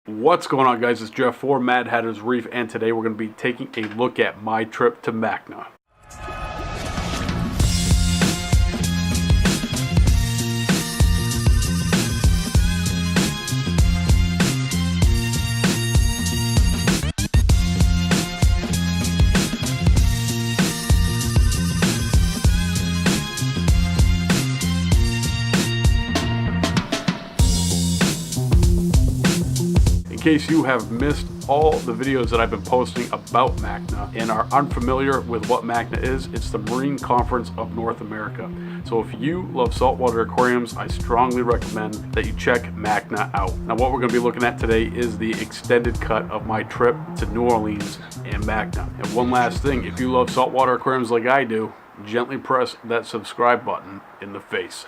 What's going on, guys? It's Jeff for Mad Hatter's Reef, and today we're going to be taking a look at my trip to MACNA. In case you have missed all the videos that I've been posting about MACNA and are unfamiliar with what MACNA is, it's the Marine Conference of North America. So if you love saltwater aquariums, I strongly recommend that you check MACNA out. Now what we're going to be looking at today is the extended cut of my trip to New Orleans and MACNA. And one last thing, if you love saltwater aquariums like I do, gently press that subscribe button in the face.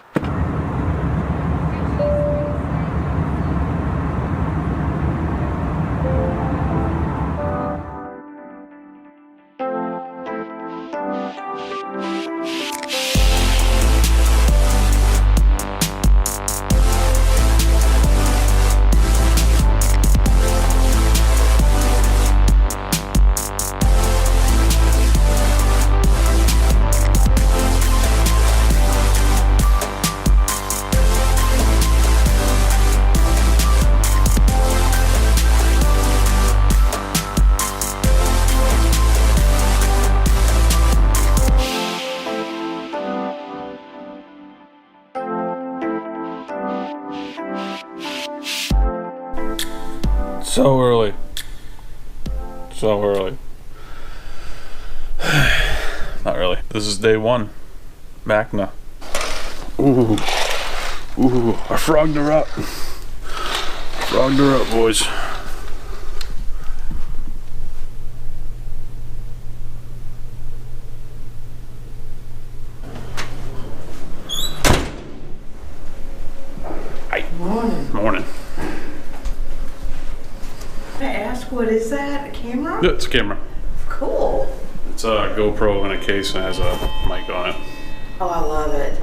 So early. Not really. This is day one. MACNA. Ooh, I frogged her up. Boys. Morning. Can I ask, what is that? A camera? Yeah, it's a camera. Cool. It's a GoPro in a case and has a mic on it. Oh, I love it.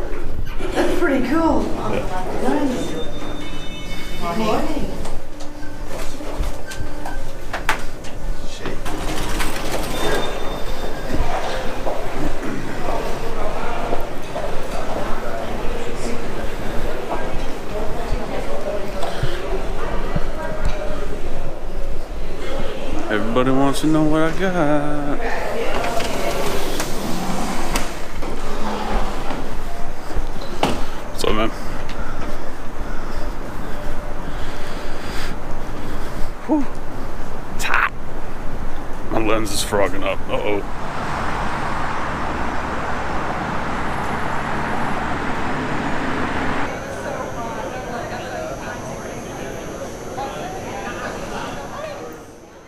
That's pretty cool. Good morning. Everybody wants to know what I got. What's up, man? Whew. It's hot. My lens is frogging up. Uh-oh.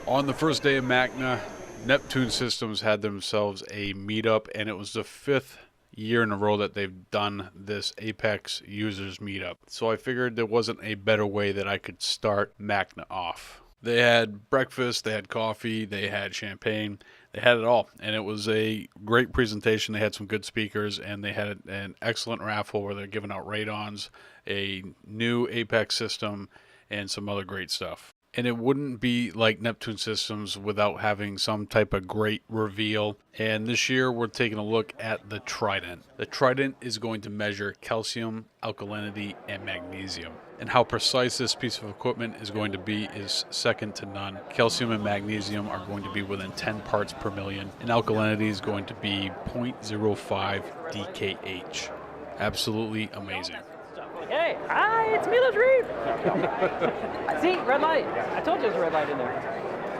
On the first day of MACNA, Neptune Systems had themselves a meetup, and it was the 5th year in a row that they've done this Apex users meetup. So I figured there wasn't a better way that I could start MACNA off. They had breakfast, they had coffee, they had champagne, they had it all. And it was a great presentation. They had some good speakers, and they had an excellent raffle where they're giving out radons, a new Apex system, and some other great stuff. And it wouldn't be like Neptune Systems without having some type of great reveal. And this year we're taking a look at the Trident. The Trident is going to measure calcium, alkalinity, and magnesium. And how precise this piece of equipment is going to be is second to none. Calcium and magnesium are going to be within 10 parts per million. And alkalinity is going to be 0.05 DKH. Absolutely amazing. Hey, hi, it's Mila's Reef. See, red light. I told you there's a red light in there.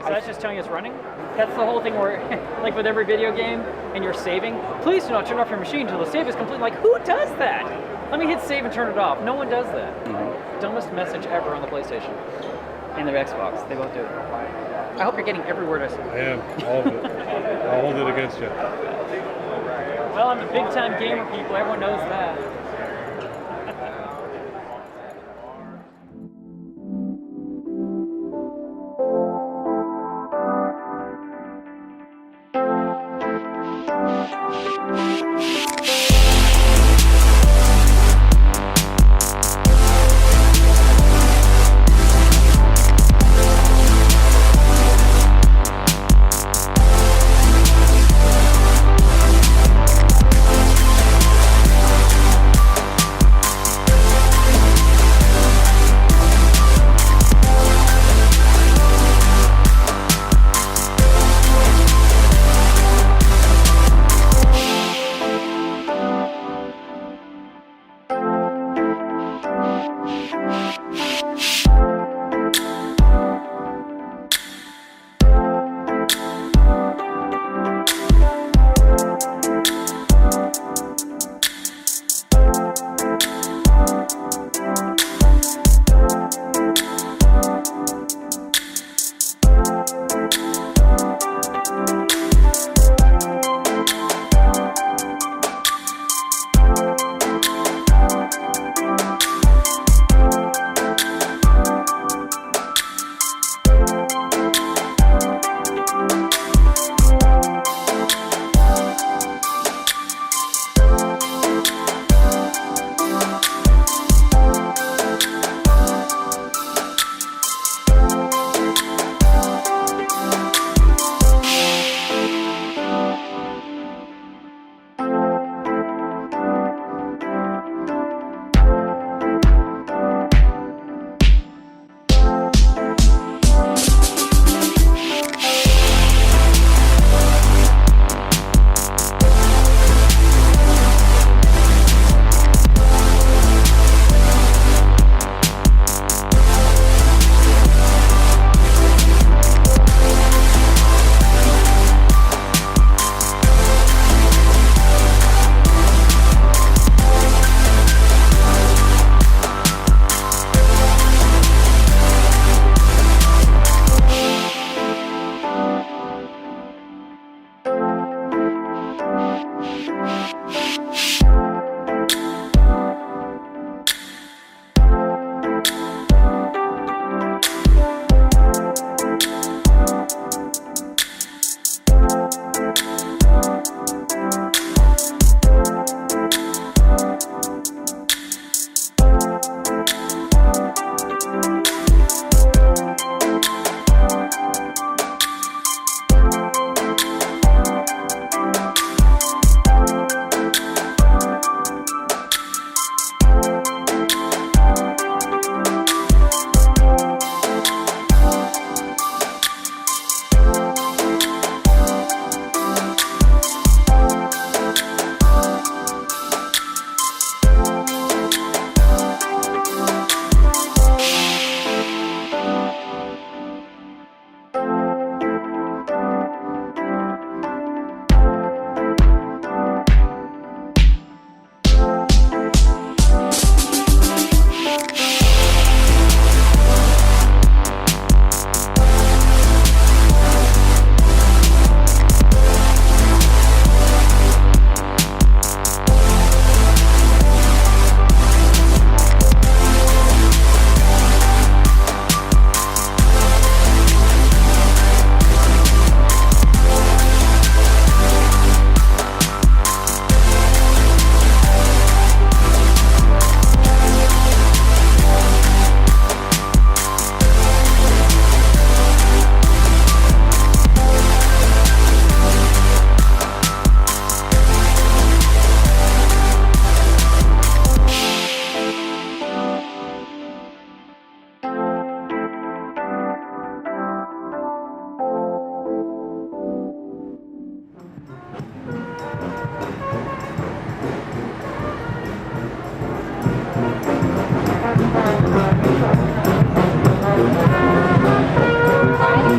So that's just telling you it's running. That's the whole thing where, like with every video game, and you're saving, please do not turn off your machine until the save is complete. Like, who does that? Let me hit save and turn it off. No one does that. Dumbest message ever on the PlayStation. And their Xbox. They both do it. I hope you're getting every word I say. I am, all of it. I'll hold it against you. Well, I'm a big time gamer, people. Everyone knows that.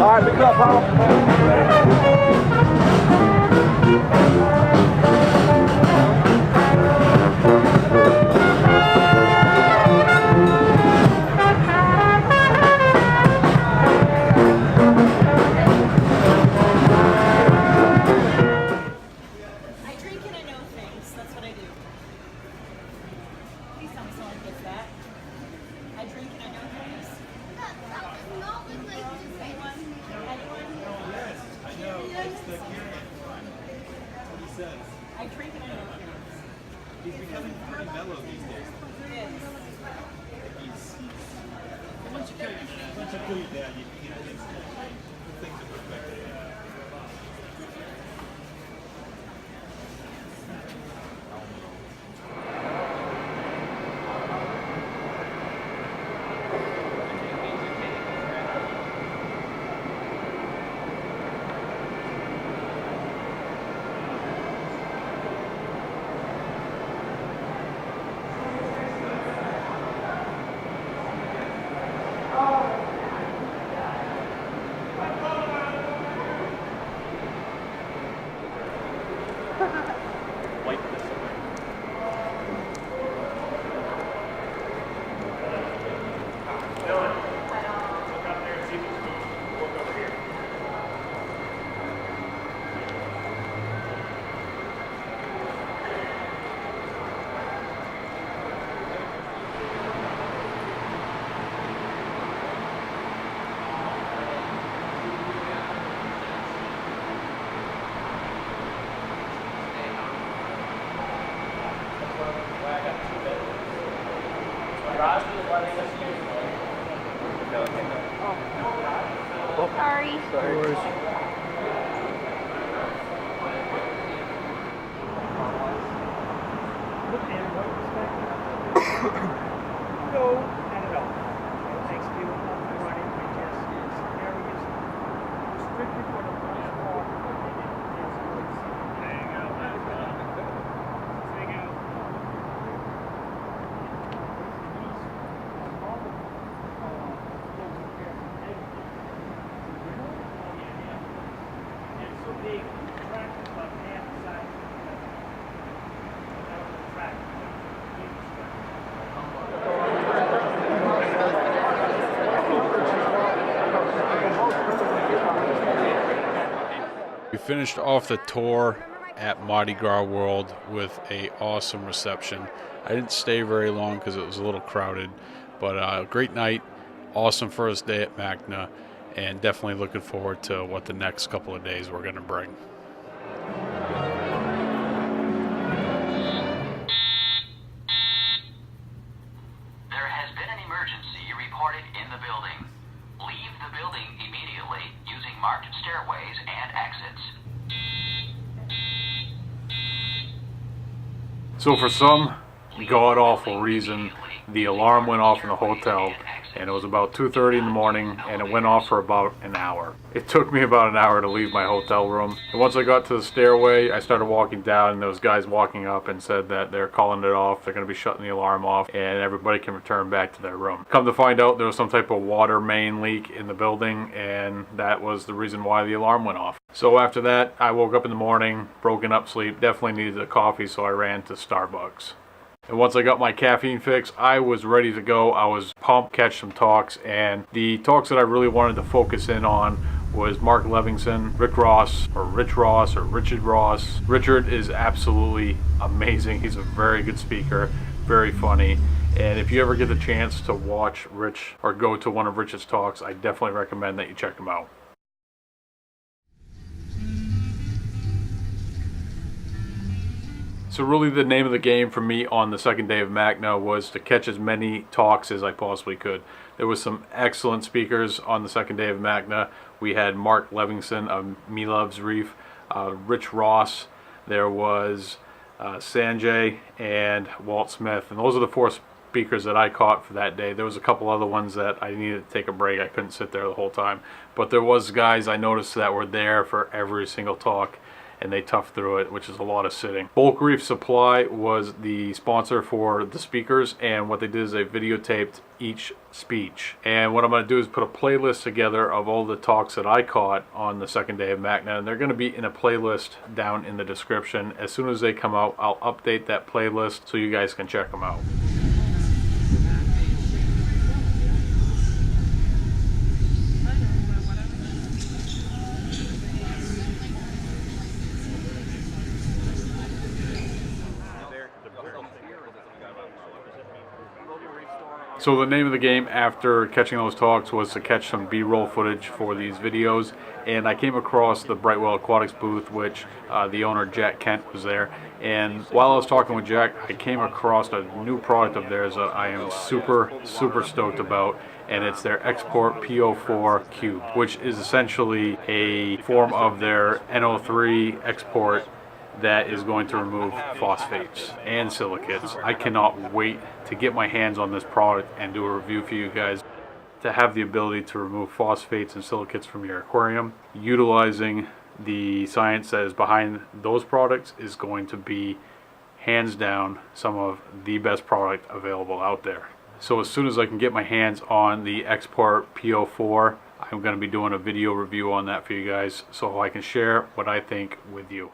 right, pick up, I drink and I know things. That's what I do. Please tell me someone gets that. I drink and I know things. I drink and I know things. He's becoming pretty mellow these days. Yes. Once you kill your dad, you know, things are perfect. Sorry. No, not at all. Thanks to running, it just is areas strictly for the most part. There you go. There you go. It's so big, the track is about half the size of the track. We finished off the tour at Mardi Gras World with a awesome reception. I didn't stay very long because it was a little crowded, but a great night, awesome first day at MACNA, and definitely looking forward to what the next couple of days we're going to bring. There has been an emergency reported in the building. Leave the building immediately using marked stairways and exits. So for some god-awful reason, the alarm went off in the hotel, and it was about 2:30 in the morning, and it went off for about an hour. It took me about an hour to leave my hotel room, and once I got to the stairway, I started walking down, and those guys walking up and said that they're calling it off, they're going to be shutting the alarm off, and everybody can return back to their room. Come to find out, there was some type of water main leak in the building, and that was the reason why the alarm went off. So after that, I woke up in the morning, broken up sleep, definitely needed a coffee, so I ran to Starbucks. And once I got my caffeine fix, I was ready to go. I was pumped, catch some talks, and the talks that I really wanted to focus in on was Mark Levinson, Rich Ross, or Richard Ross. Richard is absolutely amazing. He's a very good speaker, very funny. And if you ever get the chance to watch Rich or go to one of Rich's talks, I definitely recommend that you check him out. So really the name of the game for me on the second day of MACNA was to catch as many talks as I possibly could. There was some excellent speakers on the second day of MACNA. We had Mark Levinson of Me Loves Reef, Rich Ross, there was Sanjay, and Walt Smith. And those are the four speakers that I caught for that day. There was a couple other ones that I needed to take a break. I couldn't sit there the whole time. But there was guys I noticed that were there for every single talk. and they tough through it, which is a lot of sitting. Bulk Reef Supply was the sponsor for the speakers, and what they did is they videotaped each speech. And what I'm going to do is put a playlist together of all the talks that I caught on the second day of MACNA, and they're going to be in a playlist down in the description. As soon as they come out, I'll update that playlist so you guys can check them out. So the name of the game after catching those talks was to catch some B-roll footage for these videos, and I came across the Brightwell Aquatics booth, which the owner Jack Kent was there. And while I was talking with Jack, I came across a new product of theirs that I am super stoked about, and it's their Export Po4 Cube, which is essentially a form of their NO3 export that is going to remove phosphates and silicates. I cannot wait to get my hands on this product and do a review for you guys. To have the ability to remove phosphates and silicates from your aquarium, utilizing the science that is behind those products, is going to be hands down some of the best product available out there. So as soon as I can get my hands on the Export Po4, I'm going to be doing a video review on that for you guys so I can share what I think with you.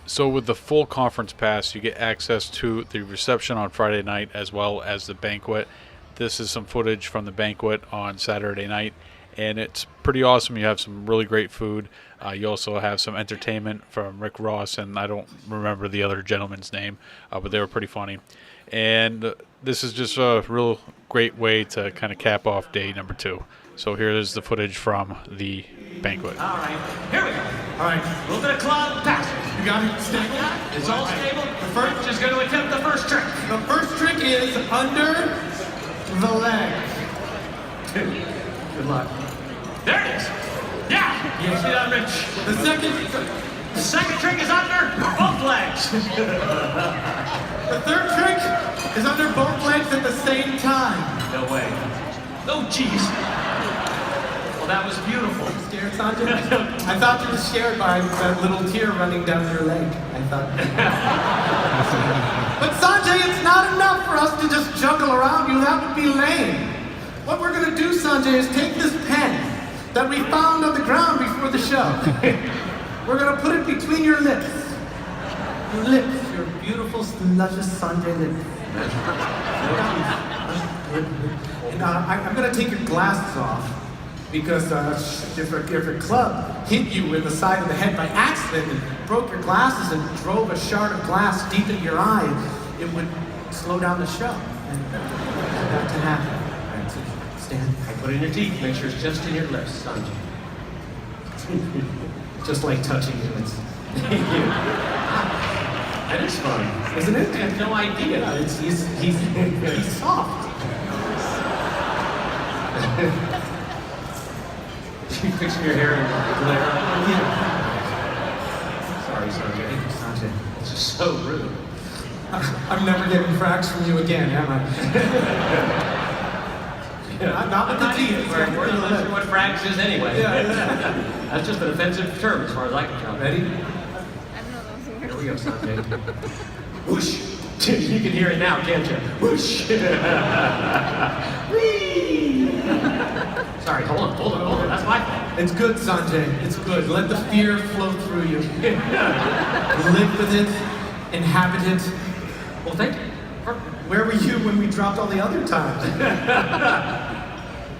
So with the full conference pass, you get access to the reception on Friday night as well as the banquet. This is some footage from the banquet on Saturday night, and it's pretty awesome. You have some really great food. You also have some entertainment from Rick Ross, and I don't remember the other gentleman's name, but they were pretty funny. And this is just a real great way to kind of cap off day number 2. So here's the footage from the banquet. All right, here we go. All right, a little bit of cloud passage. You got it stable? It's all stable. The first is going to attempt the first trick. The first trick is under the leg. Good luck. There it is. Yeah. You see that, Rich? The second trick is under both legs. The third trick is under both legs at the same time. No way. Oh, jeez. Well, that was beautiful. Scared, Sanjay? I thought you were scared by that little tear running down your leg. I thought. But Sanjay, it's not enough for us to just juggle around you. That would be lame. What we're going to do, Sanjay, is take this pen that we found on the ground before the show. We're going to put it between your lips. Your lips, your beautiful, luscious Sanjay lips. And I'm gonna take your glasses off because if a club hit you in the side of the head by accident and broke your glasses and drove a shard of glass deep into your eye, it would slow down the show. And that to happen. All right, so stand. I put it in your teeth, make sure it's just in your lips, Sanjay. Just like touching you. It's That is fun. isn't it? I have no idea. Yeah, he's soft. You fixing your hair and glare. Yeah. Sorry, Sanjay. Sanjay. It's just so rude. I'm never getting frags from you again, am I? Not with the teeth. We're not sure what frags is anyway. Yeah. That's just an offensive term as far as I can tell. Ready? Here we go, Sanjay. Whoosh! You can hear it now, can't you? Whoosh! Whee! Sorry, hold on. That's my fault. It's good, Sanjay. It's good. Let the fear flow through you. Live with it. Inhabit it. Well, thank you. Where were you when we dropped all the other times?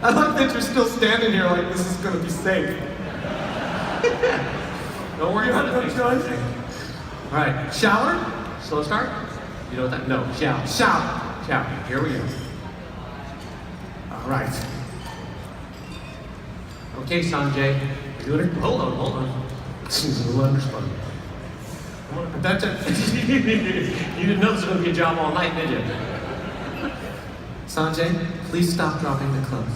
I like that you're still standing here like this is going to be safe. Don't worry about No it. choice. All right, shower? Slow start? You know what that? No, shout. Shower. Here we go. All right. Okay, Sanjay. You're doing it. Hold on. This is a little underspun. I bet you. You didn't know this was going to be a job all night, did you? Sanjay, please stop dropping the clubs.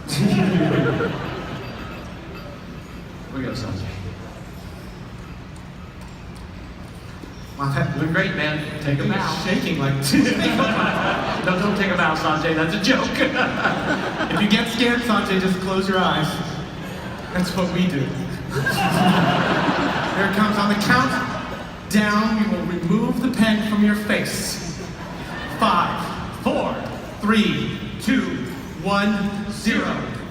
Here we go, Sanjay. Wow, that Doing great, man. Take a thing bow. is shaking like. No, don't take a bow, Sanjay. That's a joke. If you get scared, Sanjay, just close your eyes. That's what we do. Here it comes on the count. Down, we will remove the pen from your face. 5, 4, 3, 2, 1, 0.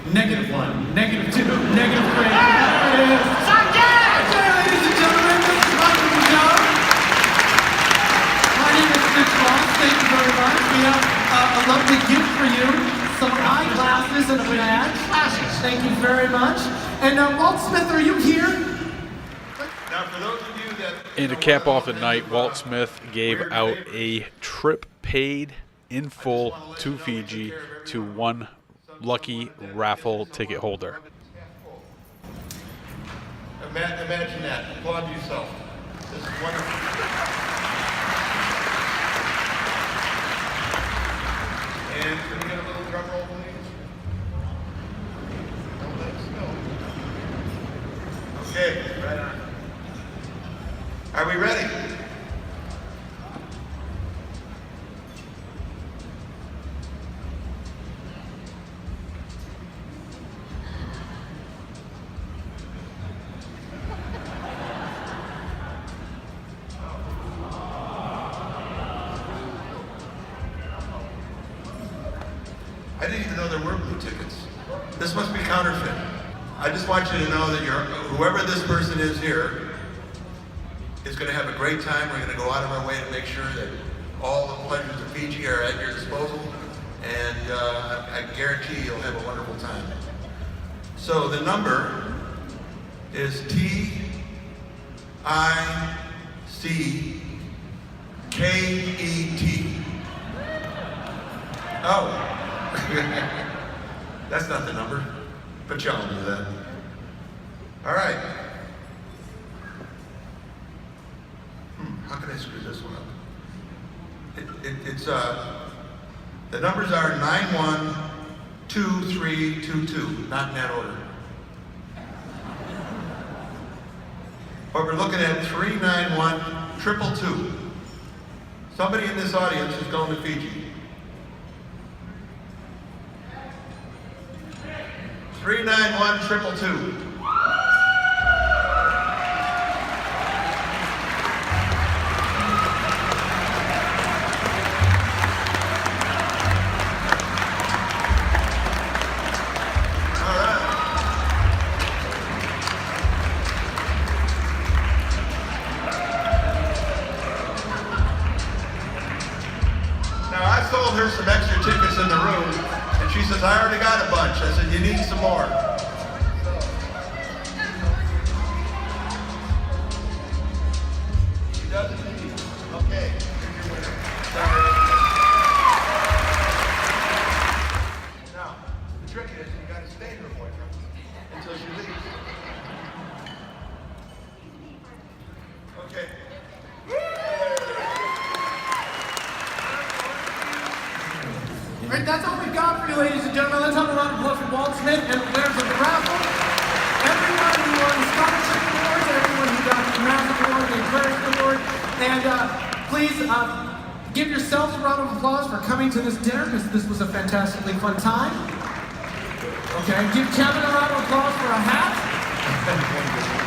-1, -2, -3. There it is. Okay, ladies and gentlemen, this is welcome to the show. My name is Rich Ross. Thank you very much. We have a lovely gift for you. Some eyeglasses and a badge. Thank you very much. And Walt Smith, are you here? Now, for those of you that And to cap off the night, Walt Smith gave out a trip paid in full to Fiji to one lucky raffle ticket holder. imagine that, applaud yourself. This is wonderful. And can we get a little drum roll, please? Don't let us go. Okay, right on. Are we ready? I didn't even know there were blue tickets. This must be counterfeit. I just want you to know that whoever this person is here is going to have a great time. We're going to go out of our way to make sure that all the pleasures of Fiji are at your disposal, and I guarantee you'll have a wonderful time. So the number is TICKET. Oh. That's not the number, but y'all knew that. All right. How can I screw this one up? The numbers are 912322, not in that order. But we're looking at 391222. Somebody in this audience is going to Fiji. 391222. her some extra tickets in the room, and she says, I already got a bunch. I said, you need some more. She doesn't need. Okay, here's your winner. Sorry. Now, the trick is you got to stay her boyfriend until she leaves. Okay. All right, that's all we've got for you, ladies and gentlemen. Let's have a round of applause for Walt Smith and the winners of the raffle. Everyone who won the scholarship award, everyone who got the massive award, the Aquarium award, and please give yourselves a round of applause for coming to this dinner, because this was a fantastically fun time. Okay, give Kevin a round of applause for a hat.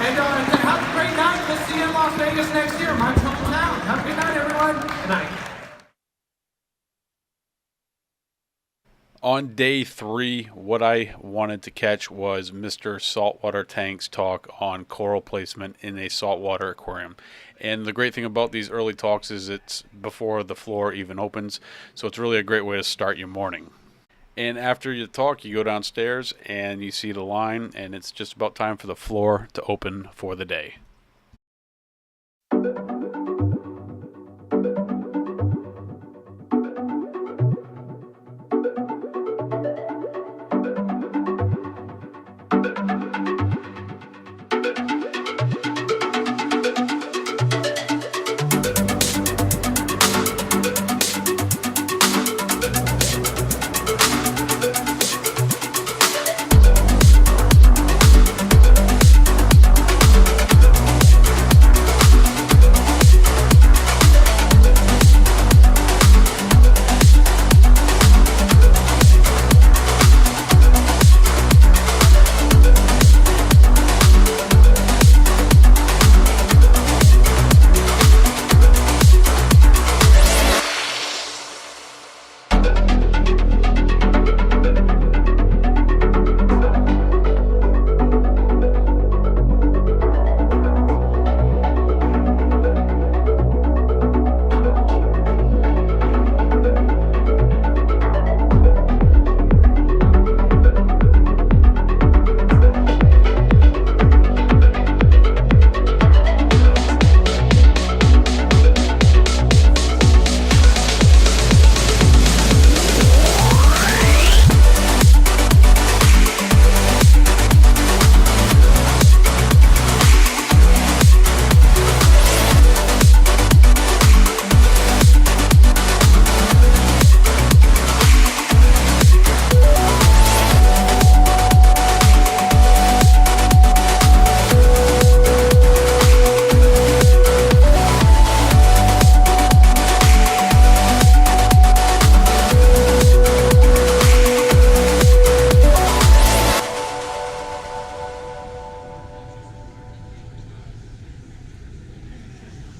And have a great night. We'll see you in Las Vegas next year, my hometown. Have a good night, everyone. Good night. On day 3, what I wanted to catch was Mr. Saltwater Tank's talk on coral placement in a saltwater aquarium. And the great thing about these early talks is it's before the floor even opens, so it's really a great way to start your morning. And after you talk, you go downstairs and you see the line, and it's just about time for the floor to open for the day.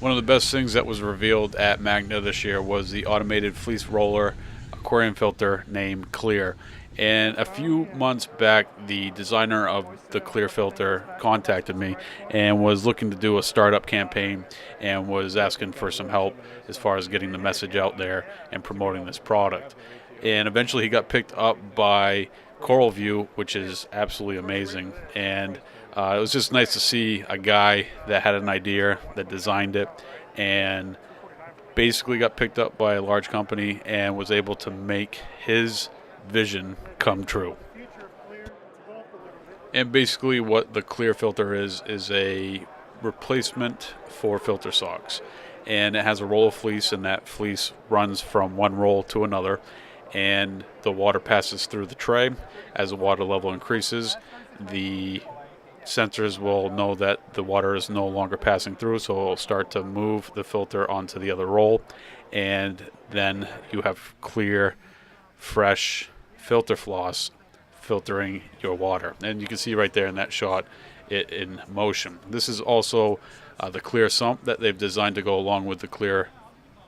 One of the best things that was revealed at MACNA this year was the automated fleece roller aquarium filter named Clear. And a few months back, the designer of the Clear filter contacted me and was looking to do a startup campaign and was asking for some help as far as getting the message out there and promoting this product. And eventually he got picked up by Coral View, which is absolutely amazing. And it was just nice to see a guy that had an idea, that designed it, and basically got picked up by a large company and was able to make his vision come true. And basically what the Clear filter is a replacement for filter socks. And it has a roll of fleece, and that fleece runs from one roll to another, and the water passes through the tray. As the water level increases, the sensors will know that the water is no longer passing through, so it'll start to move the filter onto the other roll, and then you have clear, fresh filter floss filtering your water. And you can see right there in that shot it in motion. This is also the Clear Sump that they've designed to go along with the Clear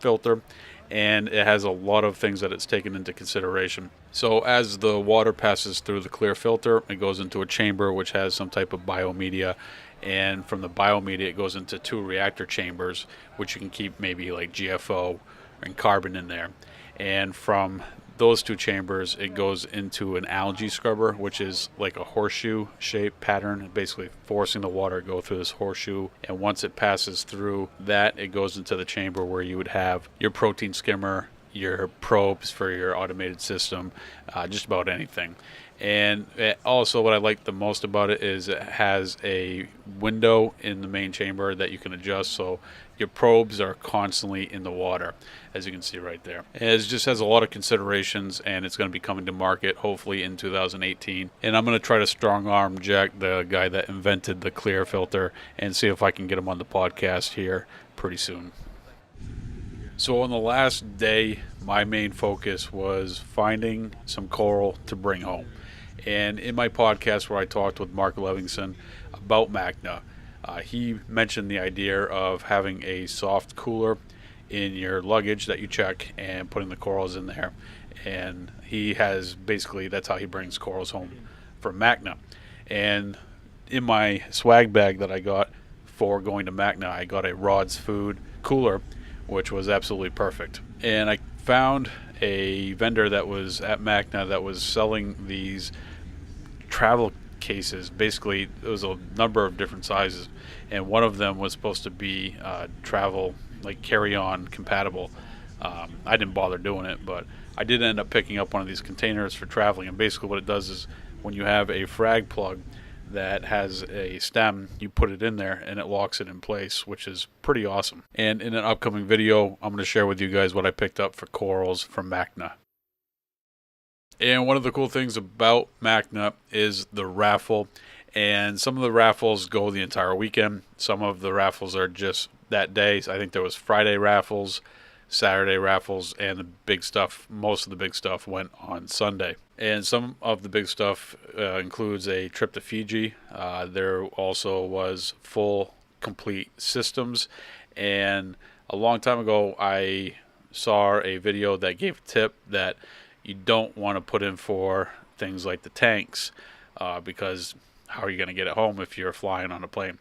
filter, and it has a lot of things that it's taken into consideration. So as the water passes through the Clear filter, it goes into a chamber which has some type of biomedia, and from the biomedia it goes into 2 reactor chambers which you can keep maybe like GFO and carbon in there. And from those two chambers, it goes into an algae scrubber, which is like a horseshoe shaped pattern, basically forcing the water to go through this horseshoe. And once it passes through that, it goes into the chamber where you would have your protein skimmer, your probes for your automated system, just about anything. And also what I like the most about it is it has a window in the main chamber that you can adjust, so your probes are constantly in the water, as you can see right there. It just has a lot of considerations, and it's going to be coming to market hopefully in 2018. And I'm going to try to strong arm Jack, the guy that invented the clear filter, and see if I can get him on the podcast here pretty soon. So on the last day, my main focus was finding some coral to bring home. And in my podcast where I talked with Mark Levinson about MACNA, he mentioned the idea of having a soft cooler in your luggage that you check and putting the corals in there. And he has basically, that's how he brings corals home from MACNA. And in my swag bag that I got for going to MACNA, I got a Rod's Food cooler, which was absolutely perfect. And I found a vendor that was at MACNA that was selling these travel cases. Basically, it was a number of different sizes, and one of them was supposed to be travel, like carry-on compatible. I didn't bother doing it, but I did end up picking up one of these containers for traveling. And basically what it does is when you have a frag plug that has a stem, you put it in there and it locks it in place, which is pretty awesome. And in an upcoming video, I'm going to share with you guys what I picked up for corals from MACNA. And one of the cool things about MACNA is the raffle. And some of the raffles go the entire weekend. Some of the raffles are just that day. I think there was Friday raffles, Saturday raffles, and the big stuff, most of the big stuff went on Sunday. And some of the big stuff includes a trip to Fiji. There also was full, complete systems. And a long time ago, I saw a video that gave a tip that you don't want to put in for things like the tanks because how are you going to get it home if you're flying on a plane?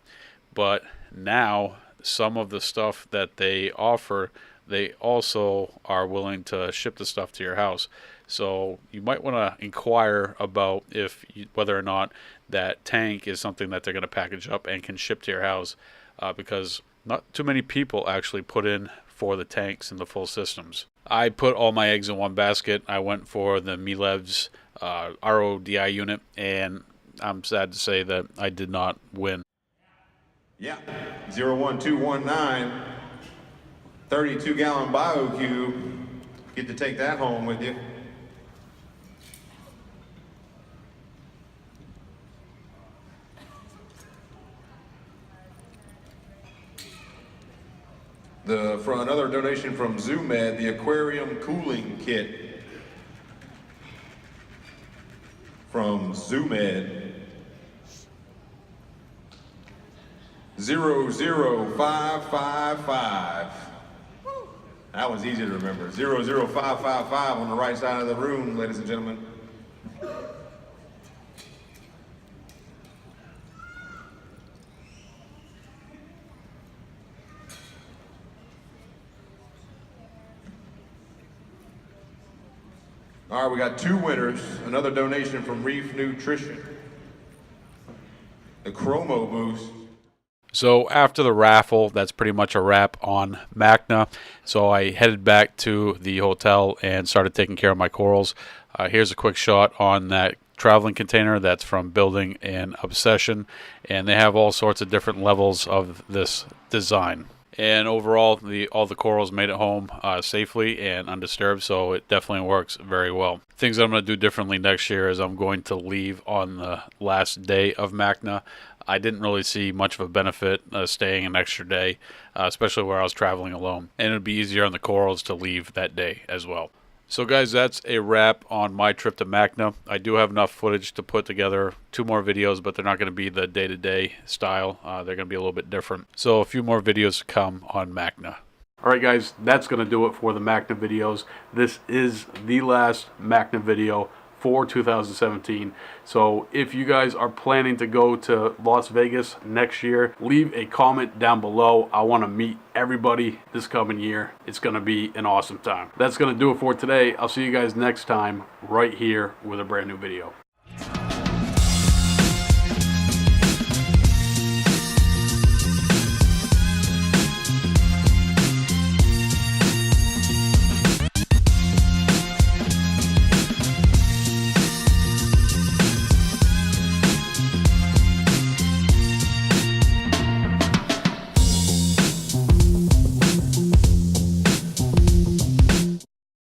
But now some of the stuff that they offer, they also are willing to ship the stuff to your house. So you might want to inquire about whether or not that tank is something that they're going to package up and can ship to your house, because not too many people actually put in for the tanks and the full systems. I put all my eggs in one basket. I went for the Milev's RODI unit, and I'm sad to say that I did not win. Yeah, 01219, 32-gallon Po4 Cube. Get to take that home with you. For another donation from M.A.C.N.A, the Aquarium cooling kit from M.A.C.N.A. 00555. That one's easy to remember. 00555 on the right side of the room, ladies and gentlemen. All right, we got two winners. Another donation from Reef Nutrition. The Chromo Boost. So after the raffle, that's pretty much a wrap on MACNA. So I headed back to the hotel and started taking care of my corals. Here's a quick shot on that traveling container that's from Building an Obsession. And they have all sorts of different levels of this design. And overall, all the corals made it home safely and undisturbed, so it definitely works very well. Things that I'm going to do differently next year is I'm going to leave on the last day of MACNA. I didn't really see much of a benefit staying an extra day, especially where I was traveling alone. And it would be easier on the corals to leave that day as well. So guys, that's a wrap on my trip to MACNA. I do have enough footage to put together 2 more videos, but they're not going to be the day-to-day style. They're going to be a little bit different. So a few more videos to come on MACNA. Alright guys, that's going to do it for the MACNA videos. This is the last MACNA video for 2017. So if you guys are planning to go to Las Vegas next year, leave a comment down below. I want to meet everybody this coming year. It's going to be an awesome time. That's going to do it for today. I'll see you guys next time right here with a brand new video.